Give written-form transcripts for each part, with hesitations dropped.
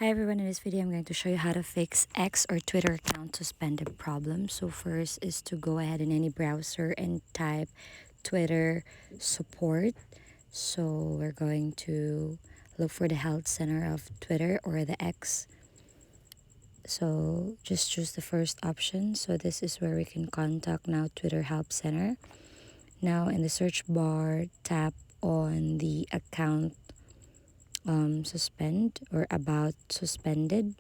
Hi everyone, in this video I'm going to show you how to fix X or Twitter account suspended problem. So first is to go ahead in any browser and type Twitter support. So we're going to look for the health center of Twitter or the X. So just choose the first option. So this is where we can contact now Twitter Help Center. Now in the search bar, tap on the account suspend or about suspended,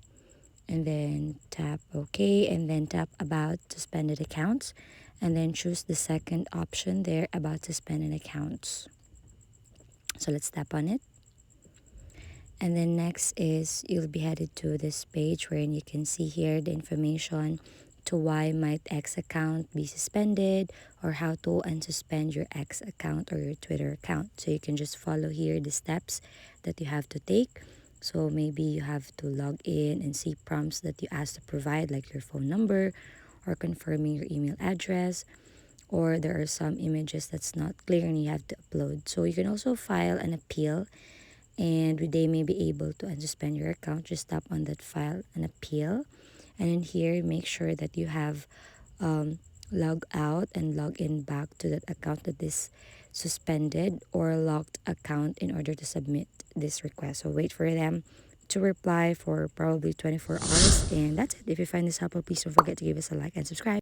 and then tap OK, and then tap about suspended accounts, and then choose the second option there, about suspended accounts. So let's tap on it, and then next is you'll be headed to this page wherein you can see here the information to why might X account be suspended, or how to unsuspend your X account or your Twitter account. So you can just follow here the steps that you have to take. So maybe you have to log in and see prompts that you ask to provide, like your phone number or confirming your email address, or there are some images that's not clear and you have to upload. So you can also file an appeal, and they may be able to unsuspend your account. Just tap on that file and appeal, and in here make sure that you have log out and log in back to that account that is suspended or locked account in order to submit this request. So wait for them to reply for probably 24 hours, and that's it. If you find this helpful, please don't forget to give us a like and subscribe.